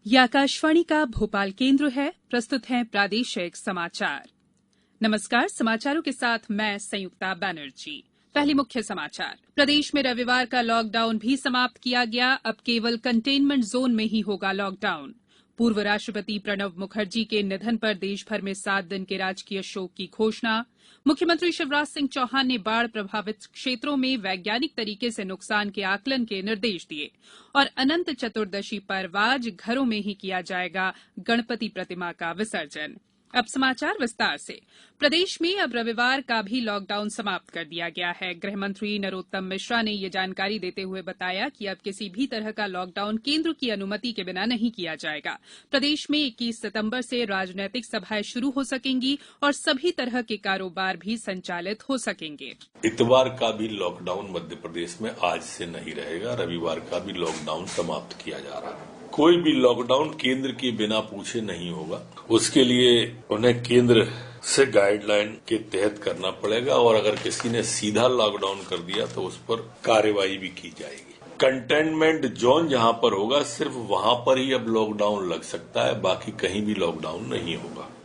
ये आकाशवाणी का भोपाल केंद्र है। प्रस्तुत हैं प्रादेशिक समाचार। नमस्कार, समाचारों के साथ मैं संयुक्ता बनर्जी। पहले मुख्य समाचार। प्रदेश में रविवार का लॉकडाउन भी समाप्त किया गया। अब केवल कंटेनमेंट जोन में ही होगा लॉकडाउन। पूर्व राष्ट्रपति प्रणब मुखर्जी के निधन पर देश भर में 7 दिन के राजकीय शोक की घोषणा। मुख्यमंत्री शिवराज सिंह चौहान ने बाढ़ प्रभावित क्षेत्रों में वैज्ञानिक तरीके से नुकसान के आकलन के निर्देश दिए। और अनंत चतुर्दशी पर्व आज घरों में ही किया जाएगा गणपति प्रतिमा का विसर्जन। अब समाचार विस्तार से। प्रदेश में अब रविवार का भी लॉकडाउन समाप्त कर दिया गया है। गृह मंत्री नरोत्तम मिश्रा ने ये जानकारी देते हुए बताया कि अब किसी भी तरह का लॉकडाउन केंद्र की अनुमति के बिना नहीं किया जाएगा। प्रदेश में 21 सितंबर से राजनैतिक सभाएं शुरू हो सकेंगी और सभी तरह के कारोबार भी संचालित हो सकेंगे। इतवार का भी लॉकडाउन मध्य प्रदेश में आज से नहीं रहेगा। रविवार का भी लॉकडाउन समाप्त किया जा रहा है। कोई भी लॉकडाउन केंद्र के बिना पूछे नहीं होगा। उसके लिए उन्हें केंद्र से गाइडलाइन के तहत करना पड़ेगा और अगर किसी ने सीधा लॉकडाउन कर दिया तो उस पर कार्रवाई भी की जाएगी। कंटेनमेंट जोन जहां पर होगा सिर्फ वहां पर ही अब लॉकडाउन लग सकता है, बाकी कहीं भी लॉकडाउन नहीं होगा।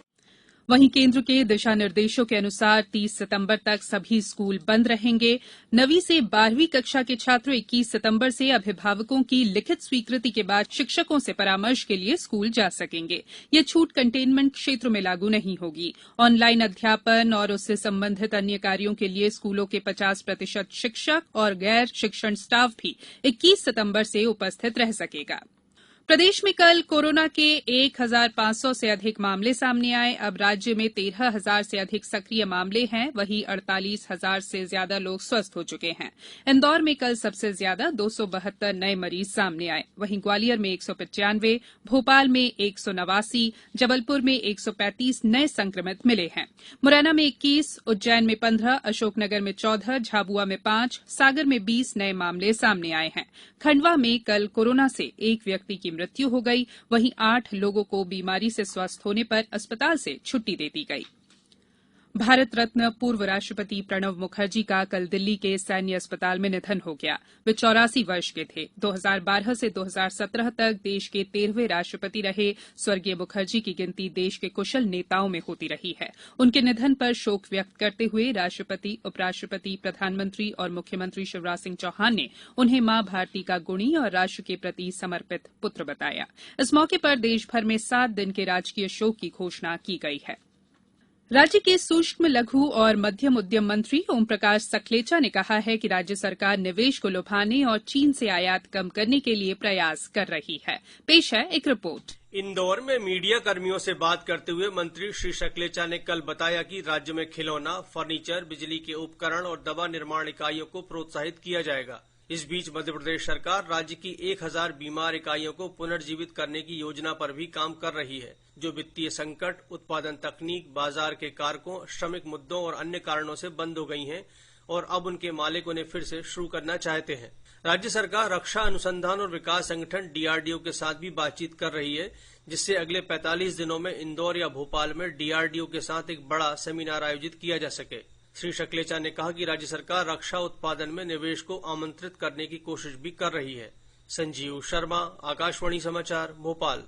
वहीं केंद्र के दिशा निर्देशों के अनुसार 30 सितंबर तक सभी स्कूल बंद रहेंगे। 9वीं से 12वीं कक्षा के छात्र 21 सितंबर से अभिभावकों की लिखित स्वीकृति के बाद शिक्षकों से परामर्श के लिए स्कूल जा सकेंगे। यह छूट कंटेनमेंट क्षेत्र में लागू नहीं होगी। ऑनलाइन अध्यापन और उससे संबंधित अन्य कार्यों के लिए स्कूलों के 50% शिक्षक और गैर शिक्षण स्टाफ भी 21 सितंबर से उपस्थित रह सकेगा। प्रदेश में कल कोरोना के 1,500 से अधिक मामले सामने आए। अब राज्य में 13,000 से अधिक सक्रिय मामले हैं। वहीं 48,000 से ज्यादा लोग स्वस्थ हो चुके हैं। इंदौर में कल सबसे ज्यादा 272 नए मरीज सामने आए। वहीं ग्वालियर में 195, भोपाल में 189, जबलपुर में 135 नए संक्रमित मिले हैं। मुरैना में 21, उज्जैन में 15, अशोकनगर में 14, झाबुआ में 5, सागर में 20 नए मामले सामने आए हैं। खंडवा में कल कोरोना से एक व्यक्ति की मृत्यु हो गई। वहीं 8 लोगों को बीमारी से स्वस्थ होने पर अस्पताल से छुट्टी दे दी गई। भारत रत्न पूर्व राष्ट्रपति प्रणब मुखर्जी का कल दिल्ली के सैन्य अस्पताल में निधन हो गया। वे 84 वर्ष के थे। 2012 से 2017 तक देश के 13वें राष्ट्रपति रहे स्वर्गीय मुखर्जी की गिनती देश के कुशल नेताओं में होती रही है। उनके निधन पर शोक व्यक्त करते हुए राष्ट्रपति, उपराष्ट्रपति, प्रधानमंत्री और मुख्यमंत्री शिवराज सिंह चौहान ने उन्हें मां भारती का गुणी और राष्ट्र के प्रति समर्पित पुत्र बताया। इस मौके पर देश भर में 7 दिन के राजकीय शोक की घोषणा की गई है। राज्य के सूक्ष्म, लघु और मध्यम उद्यम मंत्री ओम प्रकाश सकलेचा ने कहा है कि राज्य सरकार निवेश को लुभाने और चीन से आयात कम करने के लिए प्रयास कर रही है। पेश है एक रिपोर्ट। इंदौर में मीडिया कर्मियों से बात करते हुए मंत्री श्री सकलेचा ने कल बताया कि राज्य में खिलौना, फर्नीचर, बिजली के उपकरण और दवा निर्माण इकाइयों को प्रोत्साहित किया जाएगा। इस बीच मध्य प्रदेश सरकार राज्य की 1000 बीमार इकाइयों को पुनर्जीवित करने की योजना पर भी काम कर रही है, जो वित्तीय संकट, उत्पादन तकनीक, बाजार के कारकों, श्रमिक मुद्दों और अन्य कारणों से बंद हो गई हैं और अब उनके मालिक उन्हें फिर से शुरू करना चाहते हैं। राज्य सरकार रक्षा अनुसंधान और विकास संगठन डीआरडीओ के साथ भी बातचीत कर रही है, जिससे अगले 45 दिनों में इंदौर या भोपाल में डीआरडीओ के साथ एक बड़ा सेमिनार आयोजित किया जा सके। श्री सकलेचा ने कहा कि राज्य सरकार रक्षा उत्पादन में निवेश को आमंत्रित करने की कोशिश भी कर रही है। संजीव शर्मा, आकाशवाणी समाचार, भोपाल।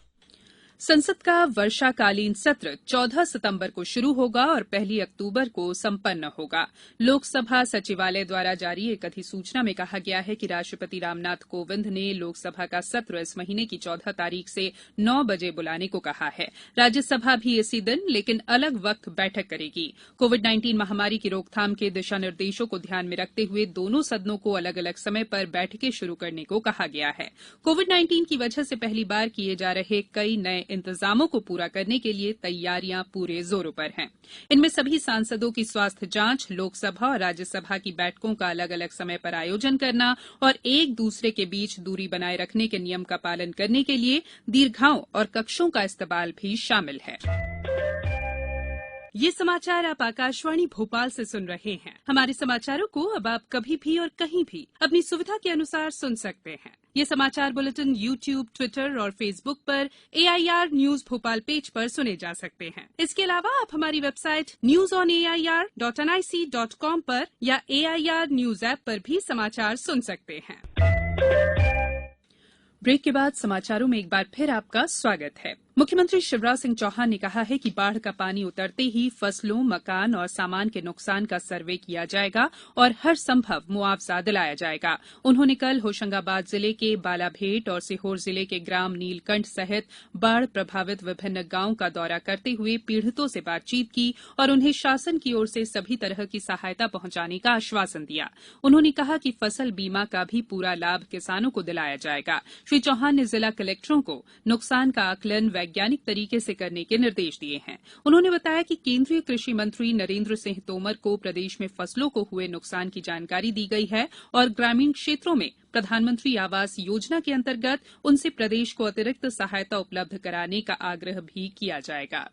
संसद का वर्षाकालीन सत्र 14 सितंबर को शुरू होगा और 1 अक्टूबर को संपन्न होगा। लोकसभा सचिवालय द्वारा जारी एक अधिसूचना में कहा गया है कि राष्ट्रपति रामनाथ कोविंद ने लोकसभा का सत्र इस महीने की 14 तारीख से 9 बजे बुलाने को कहा है। राज्यसभा भी इसी दिन लेकिन अलग वक्त बैठक करेगी। कोविड-19 महामारी की रोकथाम के दिशा निर्देशों को ध्यान में रखते हुए दोनों सदनों को अलग अलग समय पर बैठकें शुरू करने को कहा गया है। कोविड-19 की वजह से पहली बार किए जा रहे कई नए इंतजामों को पूरा करने के लिए तैयारियां पूरे जोरों पर हैं। इनमें सभी सांसदों की स्वास्थ्य जांच, लोकसभा और राज्यसभा की बैठकों का अलग अलग समय पर आयोजन करना और एक दूसरे के बीच दूरी बनाए रखने के नियम का पालन करने के लिए दीर्घाओं और कक्षों का इस्तेमाल भी शामिल है। ये समाचार आप आकाशवाणी भोपाल से सुन रहे हैं। हमारे समाचारों को अब आप कभी भी और कहीं भी अपनी सुविधा के अनुसार सुन सकते हैं। ये समाचार बुलेटिन YouTube, ट्विटर और फेसबुक पर AIR न्यूज भोपाल पेज पर सुने जा सकते हैं। इसके अलावा आप हमारी वेबसाइट newsonair.nic.com पर या AIR न्यूज ऐप पर भी समाचार सुन सकते हैं। ब्रेक के बाद समाचारों में एक बार फिर आपका स्वागत है। मुख्यमंत्री शिवराज सिंह चौहान ने कहा है कि बाढ़ का पानी उतरते ही फसलों, मकान और सामान के नुकसान का सर्वे किया जाएगा और हर संभव मुआवजा दिलाया जाएगा। उन्होंने कल होशंगाबाद जिले के बालाभेट और सीहोर जिले के ग्राम नीलकंठ सहित बाढ़ प्रभावित विभिन्न गांवों का दौरा करते हुए पीड़ितों से बातचीत की और उन्हें शासन की ओर से सभी तरह की सहायता पहुंचाने का आश्वासन दिया। उन्होंने कहा कि फसल बीमा का भी पूरा लाभ किसानों को दिलाया जाएगा। श्री चौहान ने जिला कलेक्टरों को नुकसान का आकलन वैज्ञानिक तरीके से करने के निर्देश दिए हैं। उन्होंने बताया कि केंद्रीय कृषि मंत्री नरेंद्र सिंह तोमर को प्रदेश में फसलों को हुए नुकसान की जानकारी दी गई है और ग्रामीण क्षेत्रों में प्रधानमंत्री आवास योजना के अंतर्गत उनसे प्रदेश को अतिरिक्त सहायता उपलब्ध कराने का आग्रह भी किया जाएगा।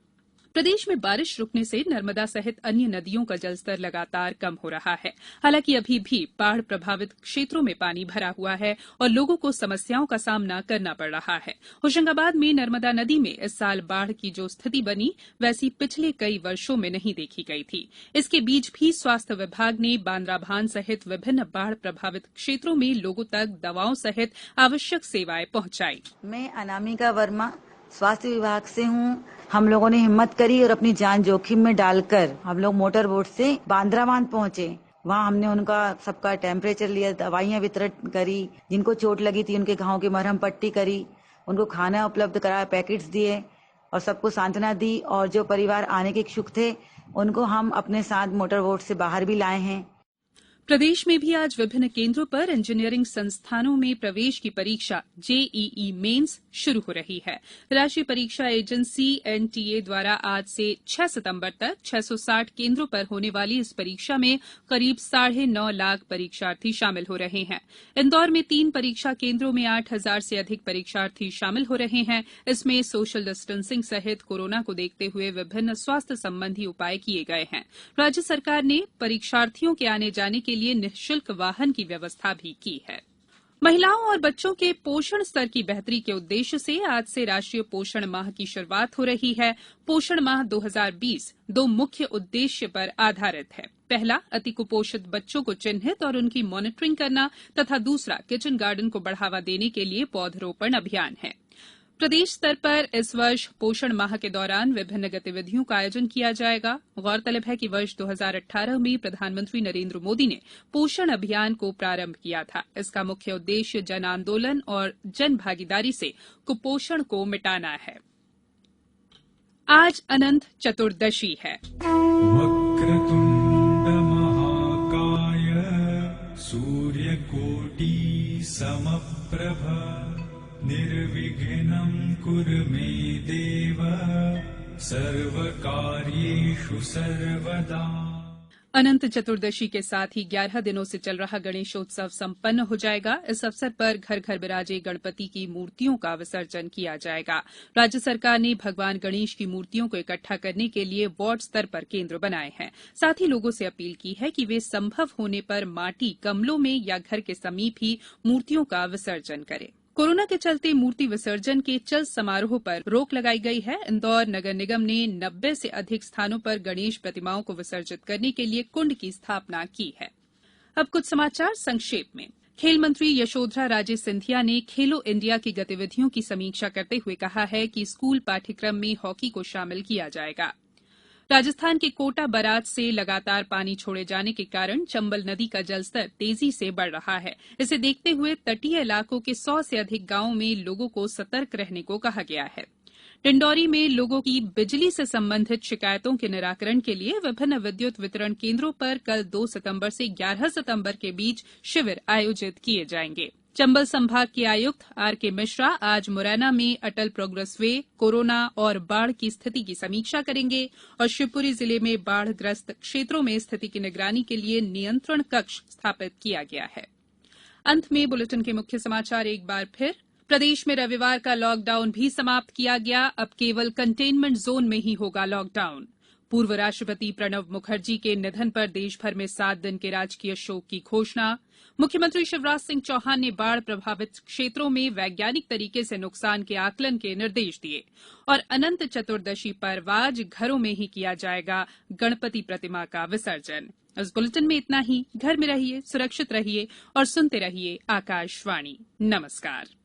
प्रदेश में बारिश रुकने से नर्मदा सहित अन्य नदियों का जलस्तर लगातार कम हो रहा है। हालांकि अभी भी बाढ़ प्रभावित क्षेत्रों में पानी भरा हुआ है और लोगों को समस्याओं का सामना करना पड़ रहा है। होशंगाबाद में नर्मदा नदी में इस साल बाढ़ की जो स्थिति बनी वैसी पिछले कई वर्षों में नहीं देखी गई थी। इसके बीच भी स्वास्थ्य विभाग ने बांद्राभान सहित विभिन्न बाढ़ प्रभावित क्षेत्रों में लोगों तक दवाओं सहित आवश्यक सेवाएं पहुंचाई। मैं अनामिका वर्मा स्वास्थ्य विभाग से हूँ। हम लोगों ने हिम्मत करी और अपनी जान जोखिम में डालकर हम लोग मोटर बोट से बांद्राभान पहुँचे। वहाँ हमने उनका सबका टेम्परेचर लिया, दवाइयाँ वितरण करी, जिनको चोट लगी थी उनके घावों की मरहम पट्टी करी, उनको खाना उपलब्ध कराया, पैकेट्स दिए और सबको सांत्वना दी। और जो परिवार आने के इच्छुक थे उनको हम अपने साथ मोटर बोट से बाहर भी लाए हैं। प्रदेश में भी आज विभिन्न केंद्रों पर इंजीनियरिंग संस्थानों में प्रवेश की परीक्षा जेईई मेन्स शुरू हो रही है। राष्ट्रीय परीक्षा एजेंसी एनटीए द्वारा आज से 6 सितंबर तक 660 केंद्रों पर होने वाली इस परीक्षा में करीब 9.5 लाख परीक्षार्थी शामिल हो रहे हैं। इंदौर में 3 परीक्षा केंद्रों में 8,000 से अधिक परीक्षार्थी शामिल हो रहे हैं। इसमें सोशल डिस्टेंसिंग सहित कोरोना को देखते हुए विभिन्न स्वास्थ्य संबंधी उपाय किए गए हैं। राज्य सरकार ने परीक्षार्थियों के आने जाने के लिए निःशुल्क वाहन की व्यवस्था भी की है। महिलाओं और बच्चों के पोषण स्तर की बेहतरी के उद्देश्य से आज से राष्ट्रीय पोषण माह की शुरुआत हो रही है। पोषण माह 2020 2 मुख्य उद्देश्य पर आधारित है। पहला, अति कुपोषित बच्चों को चिन्हित और उनकी मॉनिटरिंग करना तथा दूसरा, किचन गार्डन को बढ़ावा देने के लिए पौधरोपण अभियान है। प्रदेश स्तर पर इस वर्ष पोषण माह के दौरान विभिन्न गतिविधियों का आयोजन किया जाएगा। गौरतलब है कि वर्ष 2018 में प्रधानमंत्री नरेंद्र मोदी ने पोषण अभियान को प्रारंभ किया था। इसका मुख्य उद्देश्य जन आंदोलन और जन भागीदारी से कुपोषण को मिटाना है। आज अनंत चतुर्दशी है। वक्रतुंड महाकाय सूर्यकोटि समप्रभ निर्विघ्नं कुरु मे देव सर्वकार्येषु सर्वदा। अनंत चतुर्दशी के साथ ही 11 दिनों से चल रहा गणेशोत्सव संपन्न हो जाएगा। इस अवसर पर घर घर विराजे गणपति की मूर्तियों का विसर्जन किया जाएगा। राज्य सरकार ने भगवान गणेश की मूर्तियों को इकट्ठा करने के लिए वार्ड स्तर पर केंद्र बनाए हैं। साथ ही लोगों से अपील की है कि वे संभव होने पर माटी, गमलों में या घर के समीप ही मूर्तियों का विसर्जन करें। कोरोना के चलते मूर्ति विसर्जन के चल समारोह पर रोक लगाई गई है। इंदौर नगर निगम ने 90 से अधिक स्थानों पर गणेश प्रतिमाओं को विसर्जित करने के लिए कुंड की स्थापना की है। अब कुछ समाचार संक्षेप में। खेल मंत्री यशोधरा राजे सिंधिया ने खेलो इंडिया की गतिविधियों की समीक्षा करते हुए कहा है कि स्कूल पाठ्यक्रम में हॉकी को शामिल किया जाएगा। राजस्थान के कोटा बराज से लगातार पानी छोड़े जाने के कारण चंबल नदी का जलस्तर तेजी से बढ़ रहा है। इसे देखते हुए तटीय इलाकों के 100 से अधिक गांवों में लोगों को सतर्क रहने को कहा गया है। डिंडौरी में लोगों की बिजली से संबंधित शिकायतों के निराकरण के लिए विभिन्न विद्युत वितरण केंद्रों पर कल 2 सितंबर से 11 सितंबर के बीच शिविर आयोजित किए जाएंगे। चंबल संभाग के आयुक्त आरके मिश्रा आज मुरैना में अटल प्रोग्रेस वे, कोरोना और बाढ़ की स्थिति की समीक्षा करेंगे और शिवपुरी जिले में बाढ़ग्रस्त क्षेत्रों में स्थिति की निगरानी के लिए नियंत्रण कक्ष स्थापित किया गया है। अंत में बुलेटिन के मुख्य समाचार एक बार फिर। प्रदेश में रविवार का लॉकडाउन भी समाप्त किया गया। अब केवल कंटेनमेंट जोन में ही होगा लॉकडाउन। पूर्व राष्ट्रपति प्रणब मुखर्जी के निधन पर देशभर में 7 दिन के राजकीय शोक की घोषणा। मुख्यमंत्री शिवराज सिंह चौहान ने बाढ़ प्रभावित क्षेत्रों में वैज्ञानिक तरीके से नुकसान के आकलन के निर्देश दिए। और अनंत चतुर्दशी पर्व आज घरों में ही किया जाएगा गणपति प्रतिमा का विसर्जन। इस बुलेटिन में इतना ही। घर में रहिए, सुरक्षित रहिए और सुनते रहिए आकाशवाणी। नमस्कार।